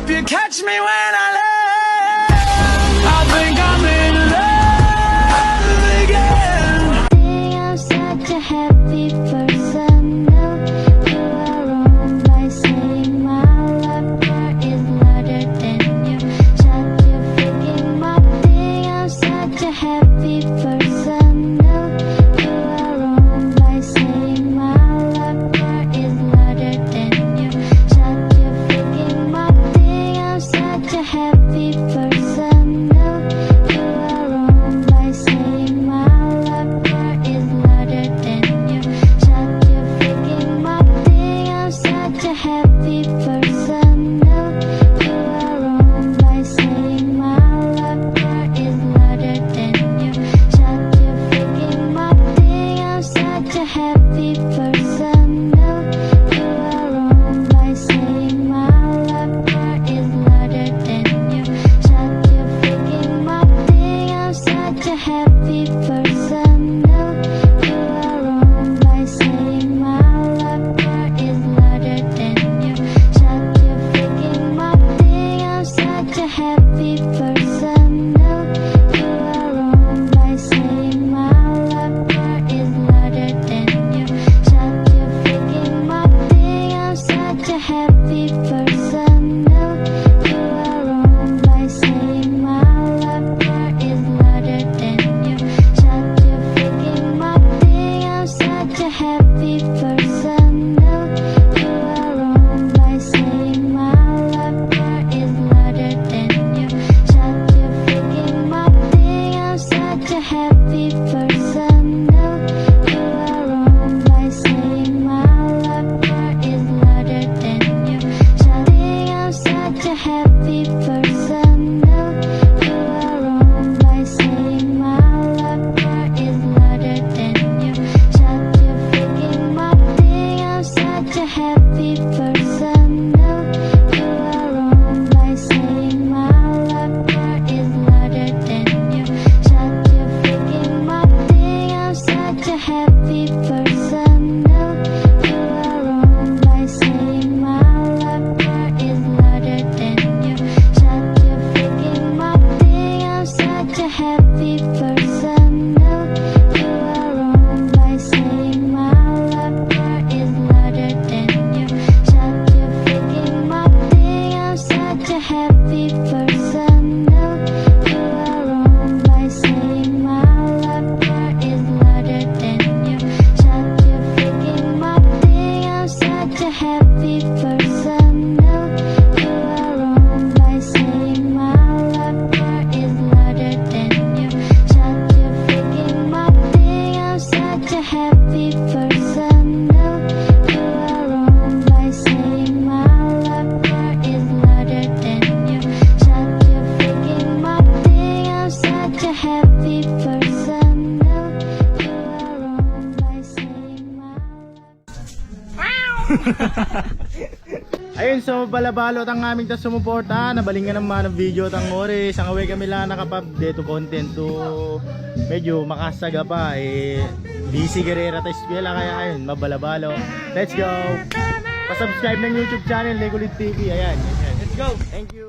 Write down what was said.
Hope you catch me when I land. I think I'm in love again. I'm such a happy person. No, you are wrong by saying my love is louder than you. Shut your freaking mouth. I'm such a happy person. No, you are wrong by saying my love is louder than you. Shut your freaking mouth. I'm such a happy person. No, you are wrong by saying my love is louder than you. Shut your freaking mouth. I'm such a happy person. No, you are wrong by saying my love is louder than you. Shut your freaking mouth. I'm such a happy person. No, you are wrong by saying my love is louder than you. Shut your freaking mouth. I'm such a happy person. No, you are wrong by saying my love is louder than you. Shut your freaking mouth. I'm such a happy person. No, you are wrong by saying my love is louder than you. Shut your freaking mouth. I'm such a happy person. No, you are wrong by saying my love is louder than you. Shut your freaking mouth. I'm such a happy person. No, you are wrong by saying my love is louder than you. Shut your freaking mouth. I'm such a happy person. No, you are wrong by saying my love is louder than you. Shut I'm such a happy person. No, you are wrong by saying my love is louder than you. Shut your freaking mouth. I'm such a happy person. No, you are wrong by saying my love is louder than you. Shut your freaking mouth. I'm such a happy person. No, you are wrong by saying my love is louder than you. Shut your freaking mouth. I'm such a happy person. No, you are wrong by saying my love is louder than you. Shut your freaking mouth. I'm such a happy person. No, you are wrong by saying my love is louder than you. Shut your freaking mouth. I'm such a happy person. No, you are wrong by saying my love is louder than you. Shut your freaking mouth. I'm such a happy person. No, you are wrong by saying my love is louder than you. Shut your freaking mouth. I'm such a happy person. No, you are wrong by saying my Ayun, so balabalot ang aming tas sumuporta. Nabalingan naman ang video tang oras. Ang away kami lang nakapag-deto content to medyo makasaga pa busy garera ta eskwela kaya ayun, mabalabalo. Let's go. Pa-subscribe ng YouTube channel Legolit TV. Ayan. Let's go. Thank you.